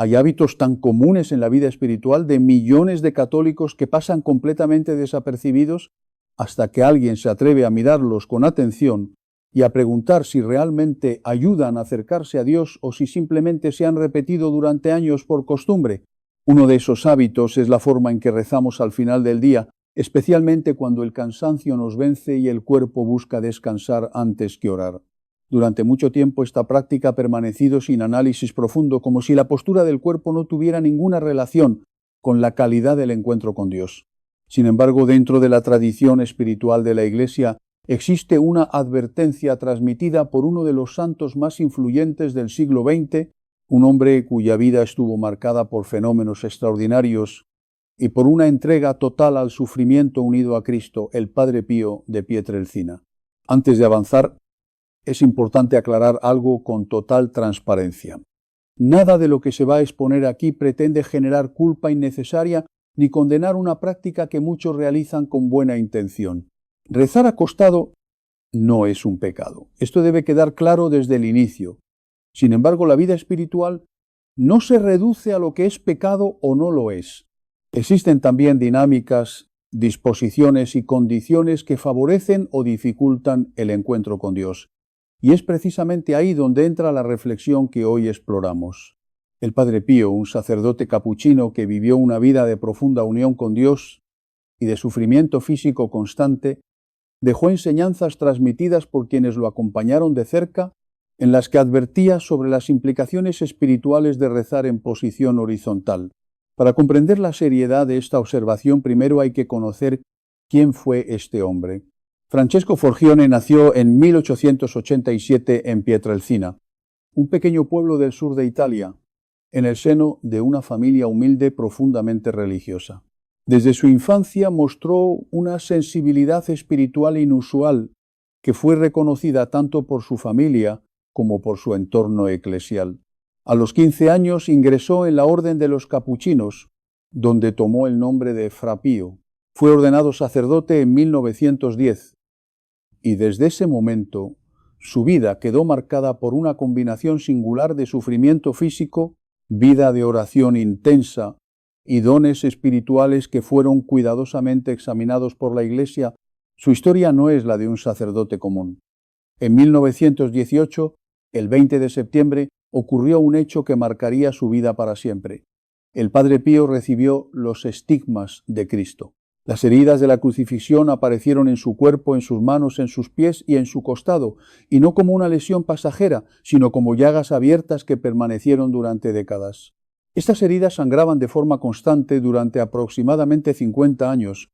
Hay hábitos tan comunes en la vida espiritual de millones de católicos que pasan completamente desapercibidos hasta que alguien se atreve a mirarlos con atención y a preguntar si realmente ayudan a acercarse a Dios o si simplemente se han repetido durante años por costumbre. Uno de esos hábitos es la forma en que rezamos al final del día, especialmente cuando el cansancio nos vence y el cuerpo busca descansar antes que orar. Durante mucho tiempo esta práctica ha permanecido sin análisis profundo, como si la postura del cuerpo no tuviera ninguna relación con la calidad del encuentro con Dios. Sin embargo, dentro de la tradición espiritual de la Iglesia existe una advertencia transmitida por uno de los santos más influyentes del siglo XX, un hombre cuya vida estuvo marcada por fenómenos extraordinarios y por una entrega total al sufrimiento unido a Cristo, el Padre Pío de Pietrelcina. Antes de avanzar, es importante aclarar algo con total transparencia. Nada de lo que se va a exponer aquí pretende generar culpa innecesaria ni condenar una práctica que muchos realizan con buena intención. Rezar acostado no es un pecado. Esto debe quedar claro desde el inicio. Sin embargo, la vida espiritual no se reduce a lo que es pecado o no lo es. Existen también dinámicas, disposiciones y condiciones que favorecen o dificultan el encuentro con Dios. Y es precisamente ahí donde entra la reflexión que hoy exploramos. El Padre Pío, un sacerdote capuchino que vivió una vida de profunda unión con Dios y de sufrimiento físico constante, dejó enseñanzas transmitidas por quienes lo acompañaron de cerca, en las que advertía sobre las implicaciones espirituales de rezar en posición horizontal. Para comprender la seriedad de esta observación, primero hay que conocer quién fue este hombre. Francesco Forgione nació en 1887 en Pietrelcina, un pequeño pueblo del sur de Italia, en el seno de una familia humilde profundamente religiosa. Desde su infancia mostró una sensibilidad espiritual inusual que fue reconocida tanto por su familia como por su entorno eclesial. A los 15 años ingresó en la Orden de los Capuchinos, donde tomó el nombre de Fra Pío. Fue ordenado sacerdote en 1910 y desde ese momento su vida quedó marcada por una combinación singular de sufrimiento físico, vida de oración intensa y dones espirituales que fueron cuidadosamente examinados por la Iglesia. Su historia no es la de un sacerdote común. En 1918, el 20 de septiembre, ocurrió un hecho que marcaría su vida para siempre. El Padre Pío recibió los estigmas de Cristo. Las heridas de la crucifixión aparecieron en su cuerpo, en sus manos, en sus pies y en su costado, y no como una lesión pasajera, sino como llagas abiertas que permanecieron durante décadas. Estas heridas sangraban de forma constante durante aproximadamente 50 años,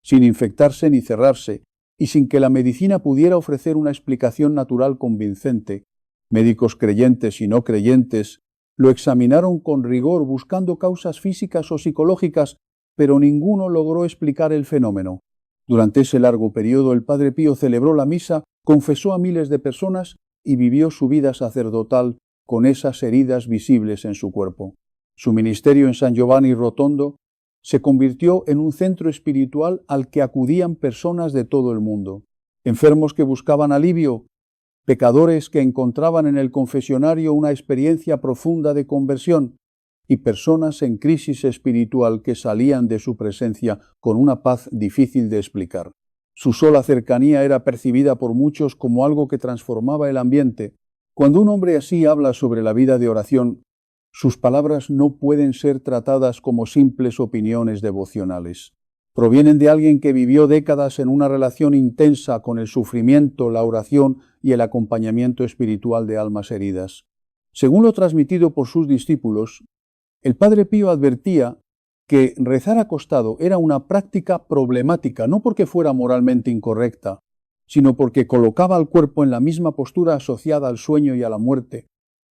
sin infectarse ni cerrarse, y sin que la medicina pudiera ofrecer una explicación natural convincente. Médicos creyentes y no creyentes lo examinaron con rigor buscando causas físicas o psicológicas, pero ninguno logró explicar el fenómeno. Durante ese largo periodo el Padre Pío celebró la misa, confesó a miles de personas y vivió su vida sacerdotal con esas heridas visibles en su cuerpo. Su ministerio en San Giovanni Rotondo se convirtió en un centro espiritual al que acudían personas de todo el mundo. Enfermos que buscaban alivio, pecadores que encontraban en el confesionario una experiencia profunda de conversión y personas en crisis espiritual que salían de su presencia con una paz difícil de explicar. Su sola cercanía era percibida por muchos como algo que transformaba el ambiente. Cuando un hombre así habla sobre la vida de oración, sus palabras no pueden ser tratadas como simples opiniones devocionales. Provienen de alguien que vivió décadas en una relación intensa con el sufrimiento, la oración y el acompañamiento espiritual de almas heridas. Según lo transmitido por sus discípulos, el Padre Pío advertía que rezar acostado era una práctica problemática, no porque fuera moralmente incorrecta, sino porque colocaba al cuerpo en la misma postura asociada al sueño y a la muerte,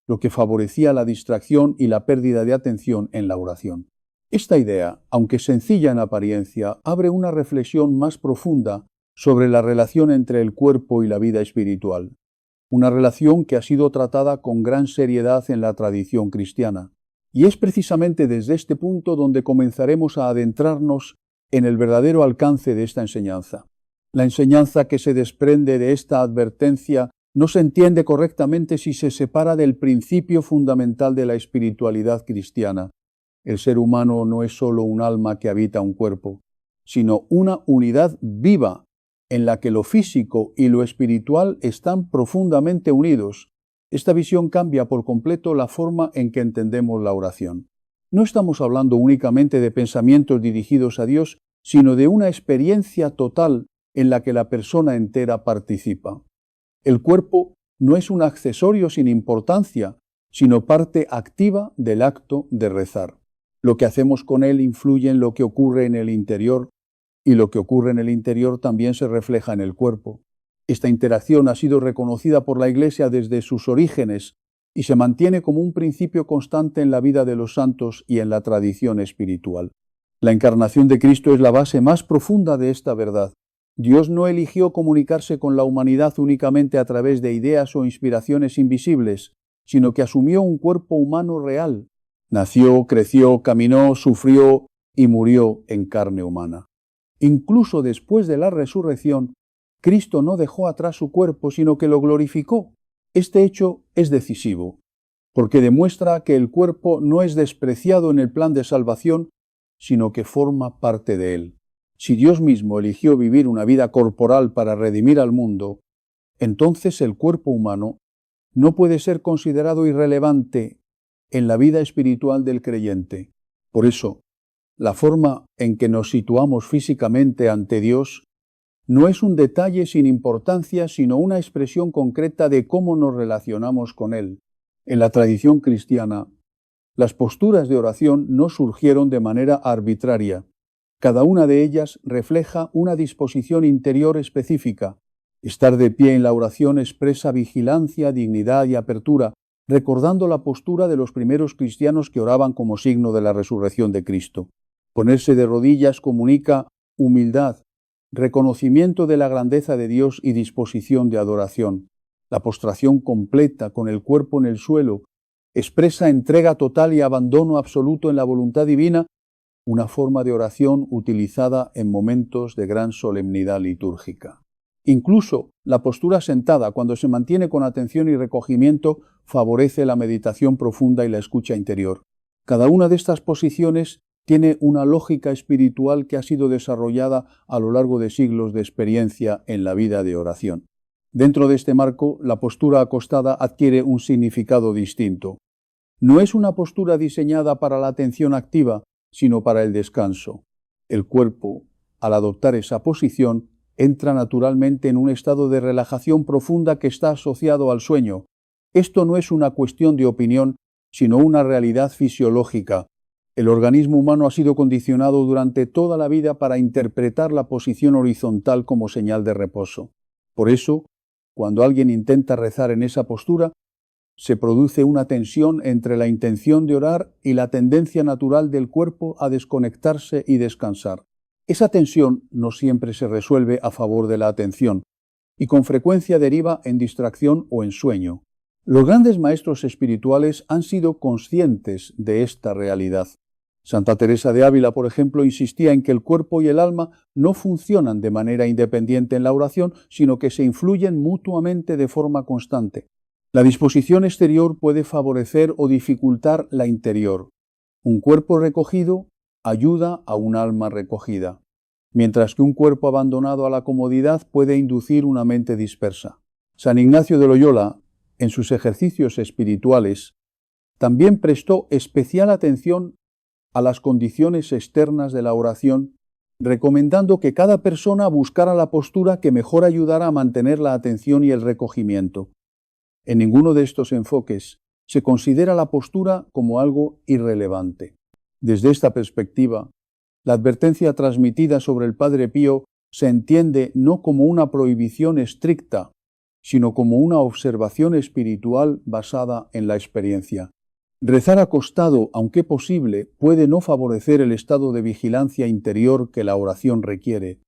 lo que favorecía la distracción y la pérdida de atención en la oración. Esta idea, aunque sencilla en apariencia, abre una reflexión más profunda sobre la relación entre el cuerpo y la vida espiritual, una relación que ha sido tratada con gran seriedad en la tradición cristiana. Y es precisamente desde este punto donde comenzaremos a adentrarnos en el verdadero alcance de esta enseñanza. La enseñanza que se desprende de esta advertencia no se entiende correctamente si se separa del principio fundamental de la espiritualidad cristiana. El ser humano no es solo un alma que habita un cuerpo, sino una unidad viva en la que lo físico y lo espiritual están profundamente unidos. Esta visión cambia por completo la forma en que entendemos la oración. No estamos hablando únicamente de pensamientos dirigidos a Dios, sino de una experiencia total en la que la persona entera participa. El cuerpo no es un accesorio sin importancia, sino parte activa del acto de rezar. Lo que hacemos con él influye en lo que ocurre en el interior, y lo que ocurre en el interior también se refleja en el cuerpo. Esta interacción ha sido reconocida por la Iglesia desde sus orígenes y se mantiene como un principio constante en la vida de los santos y en la tradición espiritual. La encarnación de Cristo es la base más profunda de esta verdad. Dios no eligió comunicarse con la humanidad únicamente a través de ideas o inspiraciones invisibles, sino que asumió un cuerpo humano real. Nació, creció, caminó, sufrió y murió en carne humana. Incluso después de la resurrección, Cristo no dejó atrás su cuerpo, sino que lo glorificó. Este hecho es decisivo, porque demuestra que el cuerpo no es despreciado en el plan de salvación, sino que forma parte de él. Si Dios mismo eligió vivir una vida corporal para redimir al mundo, entonces el cuerpo humano no puede ser considerado irrelevante en la vida espiritual del creyente. Por eso, la forma en que nos situamos físicamente ante Dios no es un detalle sin importancia, sino una expresión concreta de cómo nos relacionamos con Él. En la tradición cristiana, las posturas de oración no surgieron de manera arbitraria. Cada una de ellas refleja una disposición interior específica. Estar de pie en la oración expresa vigilancia, dignidad y apertura, recordando la postura de los primeros cristianos que oraban como signo de la resurrección de Cristo. Ponerse de rodillas comunica humildad, reconocimiento de la grandeza de Dios y disposición de adoración. La postración completa, con el cuerpo en el suelo, expresa entrega total y abandono absoluto en la voluntad divina, una forma de oración utilizada en momentos de gran solemnidad litúrgica. Incluso la postura sentada, cuando se mantiene con atención y recogimiento, favorece la meditación profunda y la escucha interior. Cada una de estas posiciones tiene una lógica espiritual que ha sido desarrollada a lo largo de siglos de experiencia en la vida de oración. Dentro de este marco, la postura acostada adquiere un significado distinto. No es una postura diseñada para la atención activa, sino para el descanso. El cuerpo, al adoptar esa posición, entra naturalmente en un estado de relajación profunda que está asociado al sueño. Esto no es una cuestión de opinión, sino una realidad fisiológica. El organismo humano ha sido condicionado durante toda la vida para interpretar la posición horizontal como señal de reposo. Por eso, cuando alguien intenta rezar en esa postura, se produce una tensión entre la intención de orar y la tendencia natural del cuerpo a desconectarse y descansar. Esa tensión no siempre se resuelve a favor de la atención y con frecuencia deriva en distracción o en sueño. Los grandes maestros espirituales han sido conscientes de esta realidad. Santa Teresa de Ávila, por ejemplo, insistía en que el cuerpo y el alma no funcionan de manera independiente en la oración, sino que se influyen mutuamente de forma constante. La disposición exterior puede favorecer o dificultar la interior. Un cuerpo recogido ayuda a un alma recogida, mientras que un cuerpo abandonado a la comodidad puede inducir una mente dispersa. San Ignacio de Loyola, en sus ejercicios espirituales, también prestó especial atención a las condiciones externas de la oración, recomendando que cada persona buscara la postura que mejor ayudara a mantener la atención y el recogimiento. En ninguno de estos enfoques se considera la postura como algo irrelevante. Desde esta perspectiva, la advertencia transmitida sobre el Padre Pío se entiende no como una prohibición estricta, sino como una observación espiritual basada en la experiencia. Rezar acostado, aunque posible, puede no favorecer el estado de vigilancia interior que la oración requiere.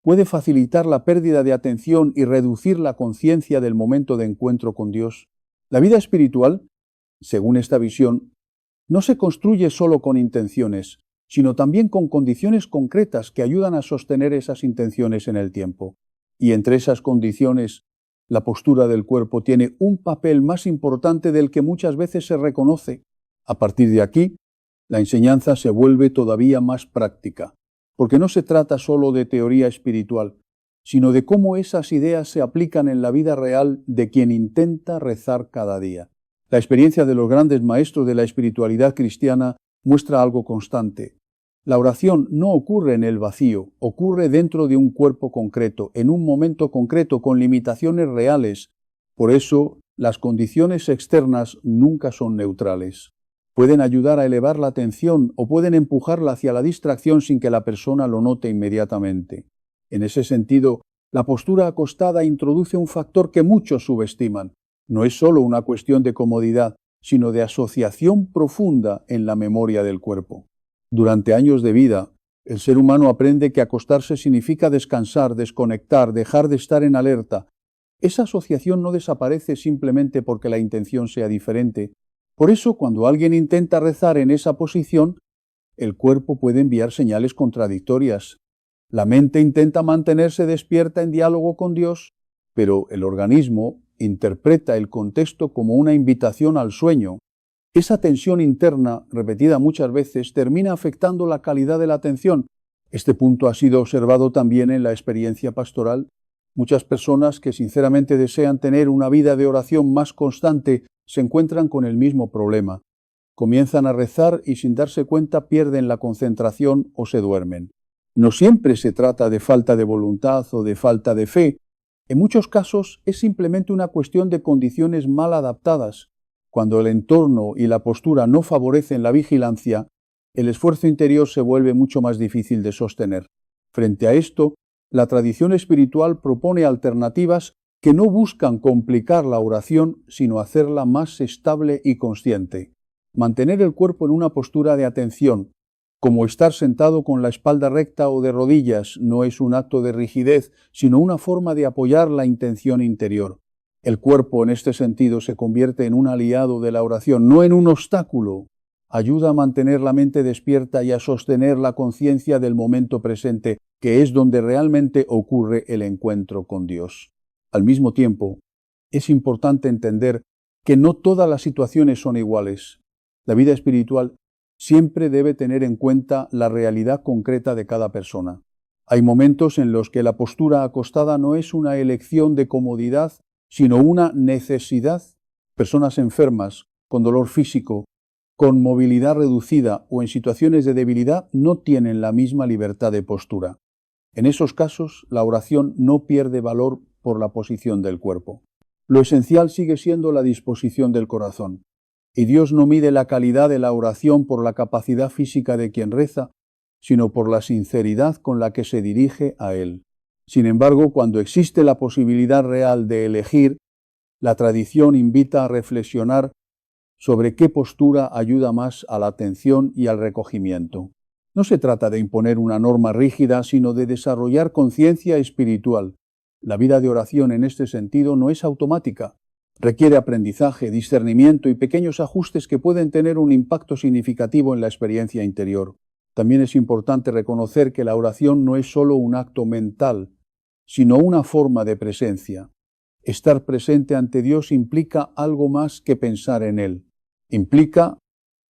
Puede facilitar la pérdida de atención y reducir la conciencia del momento de encuentro con Dios. La vida espiritual, según esta visión, no se construye solo con intenciones, sino también con condiciones concretas que ayudan a sostener esas intenciones en el tiempo. Y entre esas condiciones La postura del cuerpo tiene un papel más importante del que muchas veces se reconoce. A partir de aquí, la enseñanza se vuelve todavía más práctica, porque no se trata solo de teoría espiritual, sino de cómo esas ideas se aplican en la vida real de quien intenta rezar cada día. La experiencia de los grandes maestros de la espiritualidad cristiana muestra algo constante. La oración no ocurre en el vacío, ocurre dentro de un cuerpo concreto, en un momento concreto, con limitaciones reales. Por eso, las condiciones externas nunca son neutrales. Pueden ayudar a elevar la atención o pueden empujarla hacia la distracción sin que la persona lo note inmediatamente. En ese sentido, la postura acostada introduce un factor que muchos subestiman. No es solo una cuestión de comodidad, sino de asociación profunda en la memoria del cuerpo. Durante años de vida, el ser humano aprende que acostarse significa descansar, desconectar, dejar de estar en alerta. Esa asociación no desaparece simplemente porque la intención sea diferente. Por eso, cuando alguien intenta rezar en esa posición, el cuerpo puede enviar señales contradictorias. La mente intenta mantenerse despierta en diálogo con Dios, pero el organismo interpreta el contexto como una invitación al sueño. Esa tensión interna, repetida muchas veces, termina afectando la calidad de la atención. Este punto ha sido observado también en la experiencia pastoral. Muchas personas que sinceramente desean tener una vida de oración más constante se encuentran con el mismo problema. Comienzan a rezar y sin darse cuenta pierden la concentración o se duermen. No siempre se trata de falta de voluntad o de falta de fe. En muchos casos es simplemente una cuestión de condiciones mal adaptadas. Cuando el entorno y la postura no favorecen la vigilancia, el esfuerzo interior se vuelve mucho más difícil de sostener. Frente a esto, la tradición espiritual propone alternativas que no buscan complicar la oración, sino hacerla más estable y consciente. Mantener el cuerpo en una postura de atención, como estar sentado con la espalda recta o de rodillas, no es un acto de rigidez, sino una forma de apoyar la intención interior. El cuerpo, en este sentido, se convierte en un aliado de la oración, no en un obstáculo. Ayuda a mantener la mente despierta y a sostener la conciencia del momento presente, que es donde realmente ocurre el encuentro con Dios. Al mismo tiempo, es importante entender que no todas las situaciones son iguales. La vida espiritual siempre debe tener en cuenta la realidad concreta de cada persona. Hay momentos en los que la postura acostada no es una elección de comodidad, sino una necesidad. Personas enfermas, con dolor físico, con movilidad reducida o en situaciones de debilidad no tienen la misma libertad de postura. En esos casos, la oración no pierde valor por la posición del cuerpo. Lo esencial sigue siendo la disposición del corazón. Y Dios no mide la calidad de la oración por la capacidad física de quien reza, sino por la sinceridad con la que se dirige a Él. Sin embargo, cuando existe la posibilidad real de elegir, la tradición invita a reflexionar sobre qué postura ayuda más a la atención y al recogimiento. No se trata de imponer una norma rígida, sino de desarrollar conciencia espiritual. La vida de oración en este sentido no es automática. Requiere aprendizaje, discernimiento y pequeños ajustes que pueden tener un impacto significativo en la experiencia interior. También es importante reconocer que la oración no es solo un acto mental, sino una forma de presencia. Estar presente ante Dios implica algo más que pensar en Él. Implica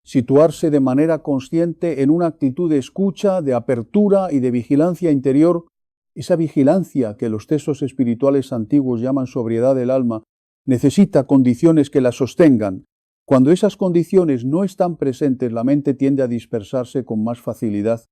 situarse de manera consciente en una actitud de escucha, de apertura y de vigilancia interior. Esa vigilancia que los textos espirituales antiguos llaman sobriedad del alma, necesita condiciones que la sostengan. Cuando esas condiciones no están presentes, la mente tiende a dispersarse con más facilidad.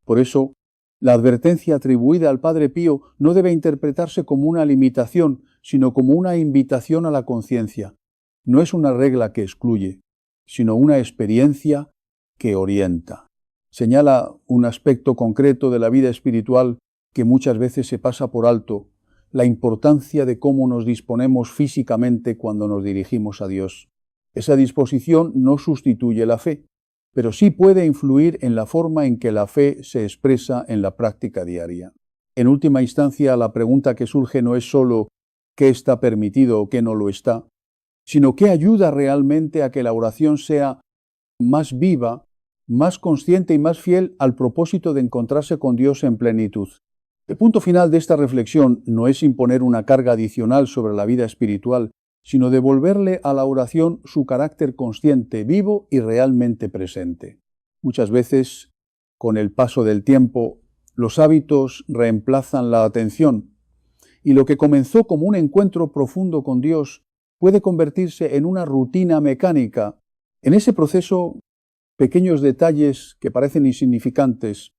Por eso, la advertencia atribuida al Padre Pío no debe interpretarse como una limitación, sino como una invitación a la conciencia. No es una regla que excluye, sino una experiencia que orienta. Señala un aspecto concreto de la vida espiritual que muchas veces se pasa por alto: la importancia de cómo nos disponemos físicamente cuando nos dirigimos a Dios. Esa disposición no sustituye la fe, pero sí puede influir en la forma en que la fe se expresa en la práctica diaria. En última instancia, la pregunta que surge no es solo qué está permitido o qué no lo está, sino qué ayuda realmente a que la oración sea más viva, más consciente y más fiel al propósito de encontrarse con Dios en plenitud. El punto final de esta reflexión no es imponer una carga adicional sobre la vida espiritual, sino devolverle a la oración su carácter consciente, vivo y realmente presente. Muchas veces, con el paso del tiempo, los hábitos reemplazan la atención, y lo que comenzó como un encuentro profundo con Dios puede convertirse en una rutina mecánica. En ese proceso, pequeños detalles que parecen insignificantes,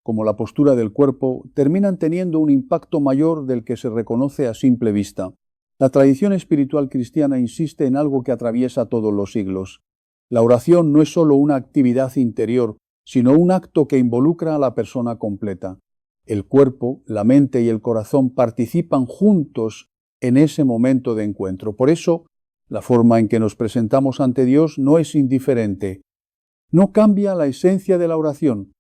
como la postura del cuerpo, terminan teniendo un impacto mayor del que se reconoce a simple vista. La tradición espiritual cristiana insiste en algo que atraviesa todos los siglos. La oración no es solo una actividad interior, sino un acto que involucra a la persona completa. El cuerpo, la mente y el corazón participan juntos en ese momento de encuentro. Por eso, la forma en que nos presentamos ante Dios no es indiferente. No cambia la esencia de la oración,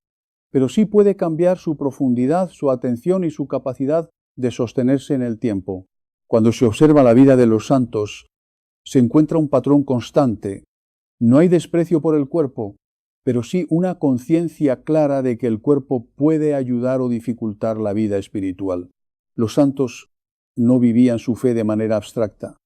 pero sí puede cambiar su profundidad, su atención y su capacidad de sostenerse en el tiempo. Cuando se observa la vida de los santos, se encuentra un patrón constante. No hay desprecio por el cuerpo, pero sí una conciencia clara de que el cuerpo puede ayudar o dificultar la vida espiritual. Los santos no vivían su fe de manera abstracta.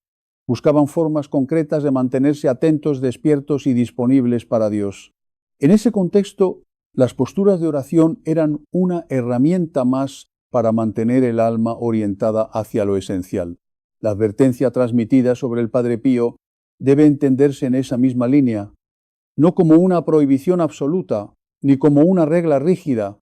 Buscaban formas concretas de mantenerse atentos, despiertos y disponibles para Dios. En ese contexto, las posturas de oración eran una herramienta más para mantener el alma orientada hacia lo esencial. La advertencia transmitida sobre el Padre Pío debe entenderse en esa misma línea, no como una prohibición absoluta, ni como una regla rígida,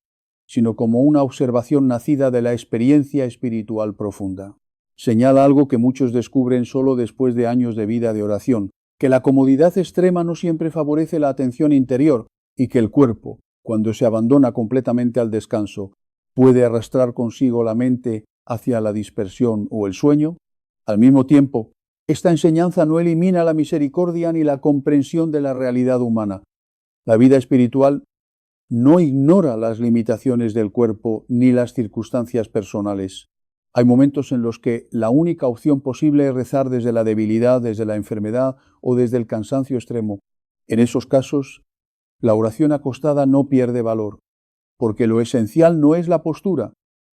sino como una observación nacida de la experiencia espiritual profunda. Señala algo que muchos descubren solo después de años de vida de oración, que la comodidad extrema no siempre favorece la atención interior y que el cuerpo, cuando se abandona completamente al descanso, puede arrastrar consigo la mente hacia la dispersión o el sueño. Al mismo tiempo, esta enseñanza no elimina la misericordia ni la comprensión de la realidad humana. La vida espiritual no ignora las limitaciones del cuerpo ni las circunstancias personales. Hay momentos en los que la única opción posible es rezar desde la debilidad, desde la enfermedad o desde el cansancio extremo. En esos casos, la oración acostada no pierde valor, porque lo esencial no es la postura,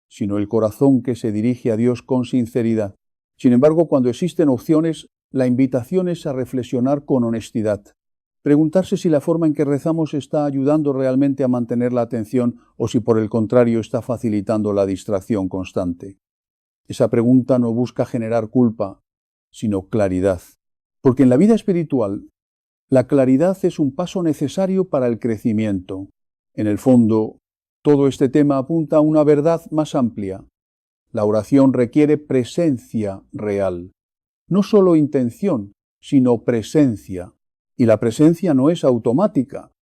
sino el corazón que se dirige a Dios con sinceridad. Sin embargo, cuando existen opciones, la invitación es a reflexionar con honestidad. Preguntarse si la forma en que rezamos está ayudando realmente a mantener la atención o si por el contrario está facilitando la distracción constante. Esa pregunta no busca generar culpa, sino claridad. Porque en la vida espiritual, la claridad es un paso necesario para el crecimiento. En el fondo, todo este tema apunta a una verdad más amplia. La oración requiere presencia real. No solo intención, sino presencia. Y la presencia no es automática.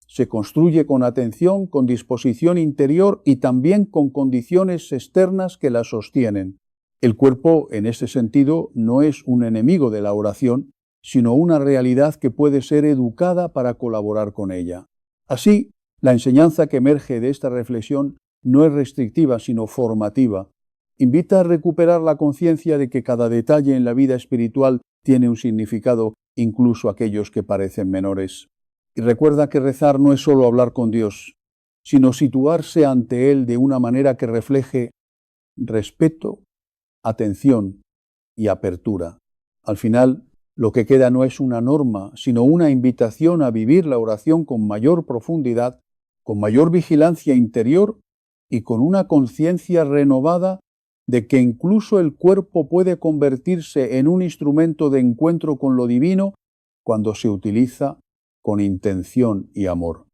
Se construye con atención, con disposición interior y también con condiciones externas que la sostienen. El cuerpo, en ese sentido, no es un enemigo de la oración, sino una realidad que puede ser educada para colaborar con ella. Así, la enseñanza que emerge de esta reflexión no es restrictiva, sino formativa. Invita a recuperar la conciencia de que cada detalle en la vida espiritual tiene un significado, incluso aquellos que parecen menores. Y recuerda que rezar no es solo hablar con Dios, sino situarse ante Él de una manera que refleje respeto, atención y apertura. Al final, lo que queda no es una norma, sino una invitación a vivir la oración con mayor profundidad, con mayor vigilancia interior y con una conciencia renovada de que incluso el cuerpo puede convertirse en un instrumento de encuentro con lo divino cuando se utiliza con intención y amor.